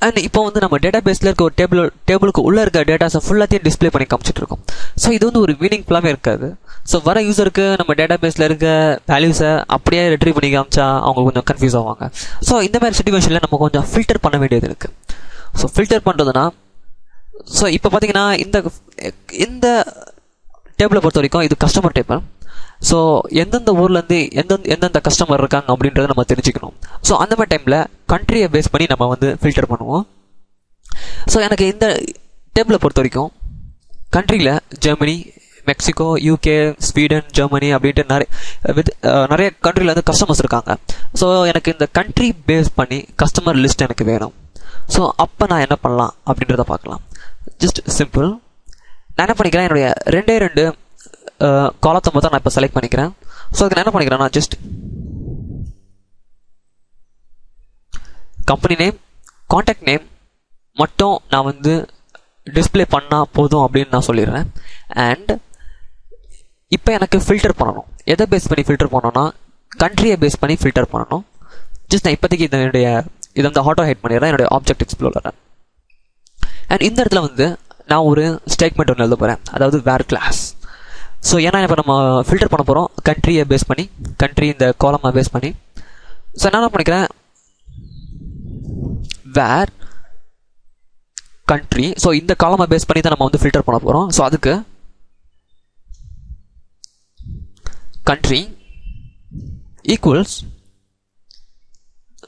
And இப்போ வந்து நம்ம டேட்டா பேஸில் இருக்க ஒரு டேபிளுக்கு உள்ளே இருக்க டேட்டாஸை ஃபுல்லாத்தையும் டிஸ்பிளே பண்ணி காமிச்சிட்டு இருக்கோம். ஸோ இது வந்து ஒரு மீனிங் ஃபுல்லாகவே இருக்காது. ஸோ வர யூஸருக்கு நம்ம டேட்டா பேஸில் இருக்க வேல்யூஸை அப்படியே ரெட்ரீவ் பண்ணி காமிச்சா அவங்க கொஞ்சம் கன்ஃபியூஸ் ஆவாங்க. ஸோ இந்த மாதிரி சிச்சுவேஷனில் நம்ம கொஞ்சம் ஃபில்டர் பண்ண வேண்டியது இருக்குது. ஸோ ஃபில்டர் பண்ணுறதுனா, ஸோ இப்போ பார்த்தீங்கன்னா இந்த டேபிளை பொறுத்த வரைக்கும் இது கஸ்டமர் டேபிள். ஸோ எந்தெந்த ஊர்லேருந்து எந்தெந்த கஸ்டமர் இருக்காங்க அப்படின்றத நம்ம தெரிஞ்சுக்கணும். ஸோ அந்த மாதிரி டைமில் கண்ட்ரியை பேஸ் பண்ணி நம்ம வந்து ஃபில்டர் பண்ணுவோம். ஸோ எனக்கு இந்த டேபிளை பொறுத்த வரைக்கும் கண்ட்ரியில் Germany, Mexico, UK, Sweden, Germany அப்படின்ட்டு நிறைய கண்ட்ரியில் வந்து கஸ்டமர்ஸ் இருக்காங்க. ஸோ எனக்கு இந்த கண்ட்ரி பேஸ் பண்ணி கஸ்டமர் லிஸ்ட் எனக்கு வேணும். ஸோ அப்போ நான் என்ன பண்ணலாம் அப்படின்றத பார்க்கலாம். Just simple. நான் என்ன பண்ணிக்கிறேன், என்னுடைய ரெண்டு காலத்தை மொத்தம் நான் இப்போ செலக்ட் பண்ணிக்கிறேன். ஸோ அதுக்கு நான் என்ன பண்ணிக்கிறேன், நான் just company name, contact name மட்டும் நான் வந்து டிஸ்பிளே பண்ணால் போதும் அப்படின்னு நான் சொல்லிடுறேன். அண்ட் இப்போ எனக்கு ஃபில்டர் பண்ணணும். எதை பேஸ் பண்ணி ஃபில்டர் பண்ணணும்னா கண்ட்ரியை பேஸ் பண்ணி ஃபில்டர் பண்ணணும். ஜஸ்ட் நான் இப்போதைக்கு இதை வந்து ஆட்டோ ஹைட் பண்ணிடுறேன் என்னுடைய ஆப்ஜெக்ட் எக்ஸ்ப்ளோரரை. அண்ட் இந்த இடத்துல வந்து நான் ஒரு ஸ்டேட்மெண்ட் ஒன்று எழுத போகிறேன், அதாவது வேர் கிளாஸ். ஸோ ஏன்னா இப்போ நம்ம ஃபில்டர் பண்ண போகிறோம் கண்ட்ரியை பேஸ் பண்ணி, கண்ட்ரி இந்த காலமை பேஸ் பண்ணி. ஸோ என்ன பண்ணிக்கிறேன், வேர் கண்ட்ரி. ஸோ இந்த காலமை பேஸ் பண்ணி தான் நம்ம வந்து ஃபில்டர் பண்ண போகிறோம். ஸோ அதுக்கு கண்ட்ரி ஈக்குவல்ஸ்.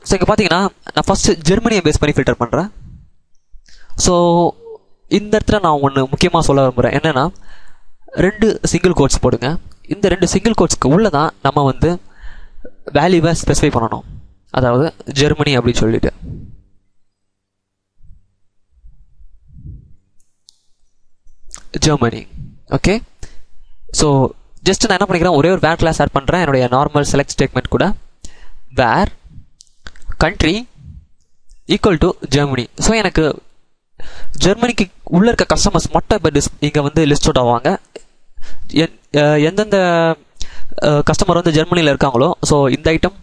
ஸோ இங்கே பார்த்தீங்கன்னா நான் ஃபஸ்ட்டு ஜெர்மனியை பேஸ் பண்ணி ஃபில்டர் பண்ணுறேன். ஸோ இந்த இடத்துல நான் ஒன்று முக்கியமாக சொல்ல விரும்புகிறேன். என்னென்னா 2 சிங்கிள் கோட்ஸ் போடுங்க. இந்த 2 சிங்கிள் கோட்ஸ்க்கு உள்ளே தான் நம்ம வந்து வேல்யூவை ஸ்பெசிஃபை பண்ணணும். அதாவது ஜெர்மனி அப்படின்னு சொல்லிட்டு. ஜெர்மனி. ஓகே. ஸோ ஜஸ்ட் நான் என்ன பண்ணிக்கிறேன், ஒரே ஒரு வேர் கிளாஸ் ஆட் பண்ணுறேன் என்னுடைய நார்மல் செலக்ட் ஸ்டேட்மெண்ட் கூட. Where country equal to Germany. So எனக்கு ஜெர்மனிக்கு உள்ளே இருக்க கஸ்டமர்ஸ் மட்டும் இப்போ இங்கே வந்து லிஸ்ட் அவுட் ஆவாங்க. எந்தெந்த கஸ்டமர் வந்து ஜெர்மனியில் இருக்காங்களோ, ஸோ இந்த ஐட்டம்,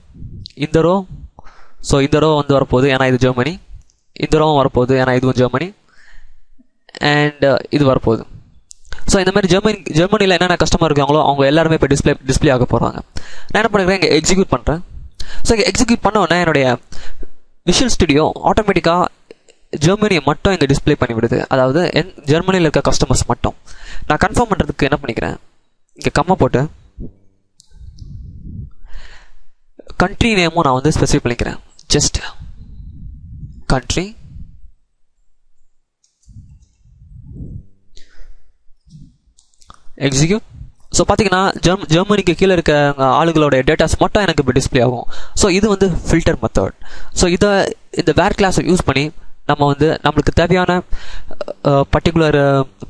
இந்த ரோ, ஸோ இந்த ரோ வந்து வரப்போகுது ஏன்னா இது ஜெர்மனி, இந்த ரோவும் வரப்போகுது ஏன்னா இதுவும் ஜெர்மனி, அண்ட் இது வரப்போகுது. ஸோ இந்த மாதிரி ஜெர்மனியில் என்னென்ன கஸ்டமர் இருக்காங்களோ அவங்க எல்லாருமே இப்போ டிஸ்பிளே ஆக போகிறாங்க. நான் என்ன பண்ணிக்கிறேன், இங்கே எக்ஸிக்யூட் பண்ணுறேன். ஸோ இங்கே எக்ஸிக்யூட் பண்ண உடனே என்னுடைய விஷுவல் ஸ்டுடியோ ஆட்டோமேட்டிக்காக ஜெர்மனியை மட்டும் இங்கே டிஸ்பிளே பண்ணி விடுது. அதாவது ஜெர்மனியில் இருக்க கஸ்டமர்ஸ் மட்டும். நான் கன்ஃபார்ம் பண்ணுறதுக்கு என்ன பண்ணிக்கிறேன், இங்கே கம்மா போட்டு கண்ட்ரி நேமும் நான் வந்து ஸ்பெசிஃபை பண்ணிக்கிறேன். Just country execute. ஸோ பார்த்தீங்கன்னா ஜெர்மனிக்கு கீழே இருக்க ஆளுகளோட டேட்டாஸ் மட்டும் எனக்கு இப்போ டிஸ்பிளே ஆகும். ஸோ இது வந்து ஃபில்டர் மெத்தட். ஸோ இந்த வேர் கிளாஸை யூஸ் பண்ணி நம்ம வந்து நம்மளுக்கு தேவையான பர்டிகுலர்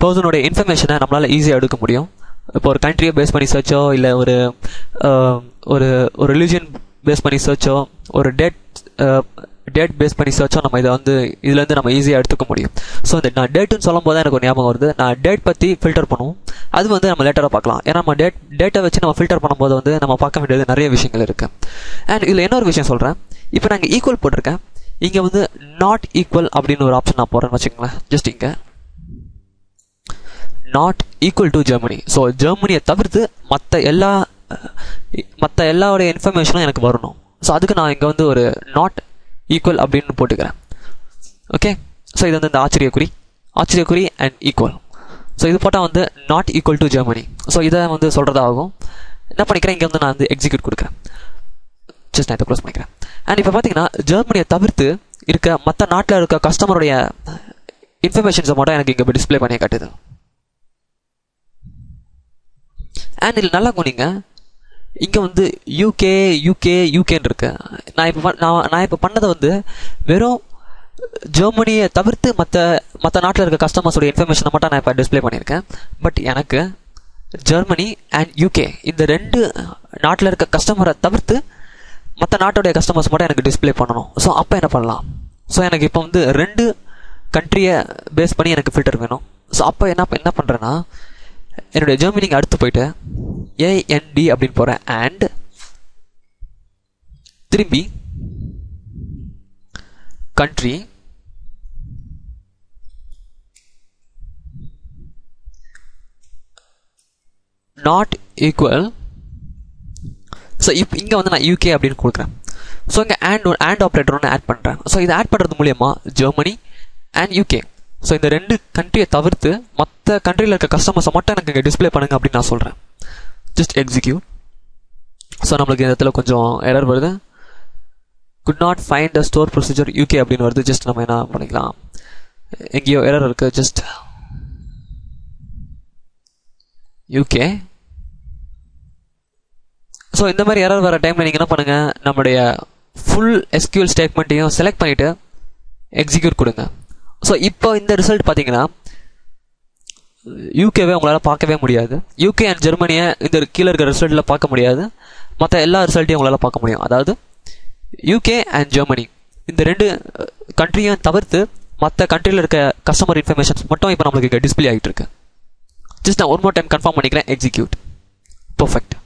பர்சனோட இன்ஃபர்மேஷனை நம்மளால் ஈஸியாக எடுக்க முடியும். இப்போ ஒரு கண்ட்ரியை பேஸ் பண்ணி சர்ச்சோ, இல்லை ஒரு ரிலிஜியன் பேஸ் பண்ணி சர்ச்சோ, ஒரு டேட் பேஸ் பண்ணி சர்ச்சோ நம்ம இதுலேருந்து நம்ம ஈஸியாக எடுத்துக்க முடியும். ஸோ நான் டேட்டுன்னு சொல்லும் போது தான் எனக்கு ஒரு ஞாபகம் வருது, நான் டேட் பற்றி ஃபில்டர் பண்ணுவோம். அது வந்து நம்ம லேட்டராக பார்க்கலாம். ஏன்னா நம்ம டேட்டை வச்சு நம்ம ஃபில்டர் பண்ணும்போது வந்து நம்ம பார்க்க வேண்டியது நிறைய விஷயங்கள் இருக்குது. அண்ட் இதில் இன்னொரு விஷயம் சொல்கிறேன். இப்போ நான் இங்கே ஈக்குவல் போட்டிருக்கேன், இங்கே வந்து நாட் ஈக்குவல் அப்படின்னு ஒரு ஆப்ஷன் நான் போடுறேன்னு வச்சுக்கோங்களேன். ஜஸ்ட் இங்கே not equal to Germany. So ஜெர்மனியை தவிர்த்து மற்ற எல்லாரோட இன்ஃபர்மேஷனும் எனக்கு வரணும். ஸோ அதுக்கு நான் இங்கே வந்து ஒரு நாட் ஈக்குவல் அப்படின்னு போட்டுக்கிறேன். ஓகே. ஸோ இது வந்து இந்த ஆச்சரியக்குறி அண்ட் ஈக்குவல். ஸோ இது போட்டால் வந்து not equal to Germany. So இதை வந்து சொல்கிறதாகும். என்ன பண்ணிக்கிறேன், இங்கே வந்து நான் வந்து எக்ஸிக்யூட் கொடுக்குறேன். ஜஸ்ட் நான் இதை க்ளோஸ் பண்ணிக்கிறேன். அண்ட் இப்போ பார்த்தீங்கன்னா ஜெர்மனியை தவிர்த்து இருக்க மற்ற நாட்டில் இருக்க கஸ்டமருடைய இன்ஃபர்மேஷன்ஸை மட்டும் எனக்கு இங்கே டிஸ்பிளே பண்ணி காட்டுது. அண்ட் இதில் நல்லா போனீங்க, இங்கே வந்து யூகேன்னு இருக்கு. நான் இப்போ பண்ணதை வந்து வெறும் ஜெர்மனியை தவிர்த்து மற்ற நாட்டில் இருக்க கஸ்டமர்ஸோட இன்ஃபர்மேஷனை மட்டும் நான் இப்போ டிஸ்பிளே பண்ணியிருக்கேன். பட் எனக்கு ஜெர்மனி அண்ட் யூகே இந்த 2 நாட்டில் இருக்க கஸ்டமரை தவிர்த்து மற்ற நாட்டோடைய கஸ்டமர்ஸ் மட்டும் எனக்கு டிஸ்பிளே பண்ணணும். ஸோ அப்போ என்ன பண்ணலாம், ஸோ எனக்கு இப்போ வந்து 2 கண்ட்ரியை பேஸ் பண்ணி எனக்கு ஃபில்டர் வேணும். ஸோ அப்போ என்ன பண்ணுறேன்னா, என்னுடைய ஜெர்மனிக்கு அடுத்து போயிட்டு AND அப்படின்னு போகிறேன். அண்ட் திரும்பி கண்ட்ரி நாட் ஈக்குவல். ஸோ இங்கே வந்து நான் யூகே அப்படின்னு கொடுக்குறேன். ஸோ இங்கே அண்ட் ஆப்ரேட்டர் ஒன்று ஆட் பண்ணுறேன். ஸோ இதை ஆட் பண்ணுறது மூலயமா ஜெர்மனி அண்ட் யூகே, ஸோ இந்த 2 கண்ட்ரியை தவிர்த்து மற்ற கண்ட்ரியில் இருக்க கஸ்டமர்ஸை மட்டும் எனக்கு இங்கே டிஸ்பிளே பண்ணுங்க அப்படின்னு நான் சொல்கிறேன். Just execute. ஸோ நம்மளுக்கு இந்த இடத்துல கொஞ்சம் எரர் வருது. Could not find the store procedure UK அப்படின்னு வருது. ஜஸ்ட் நம்ம என்ன பண்ணிக்கலாம், எங்கேயோ எரர் இருக்குது. Just UK. ஸோ இந்த மாதிரி எரர் வர டைமில் நீங்கள் என்ன பண்ணுங்கள், நம்மளுடைய ஃபுல் எஸ்கியூஎல் ஸ்டேட்மெண்ட்டையும் செலக்ட் பண்ணிவிட்டு எக்ஸிக்யூட் கொடுங்க. ஸோ இப்போ இந்த ரிசல்ட் பார்த்தீங்கன்னா யூகேவே உங்களால் பார்க்கவே முடியாது. யூகே அண்ட் ஜெர்மனியை இந்த கீழே இருக்கிற ரிசல்ட்டில் பார்க்க முடியாது. மற்ற எல்லா ரிசல்ட்டையும் உங்களால் பார்க்க முடியும். அதாவது யூகே அண்ட் ஜெர்மனி இந்த 2 கண்ட்ரியும் தவிர்த்து மற்ற கண்ட்ரியில் இருக்க கஸ்டமர் இன்ஃபர்மேஷன்ஸ் மட்டும் இப்போ நம்மளுக்கு டிஸ்பிளே ஆகிட்டு இருக்கு. ஜஸ்ட் நான் ஒரு மோர் டைம் கன்ஃபார்ம் பண்ணிக்கிறேன். எக்ஸிக்யூட். பர்ஃபெக்ட்.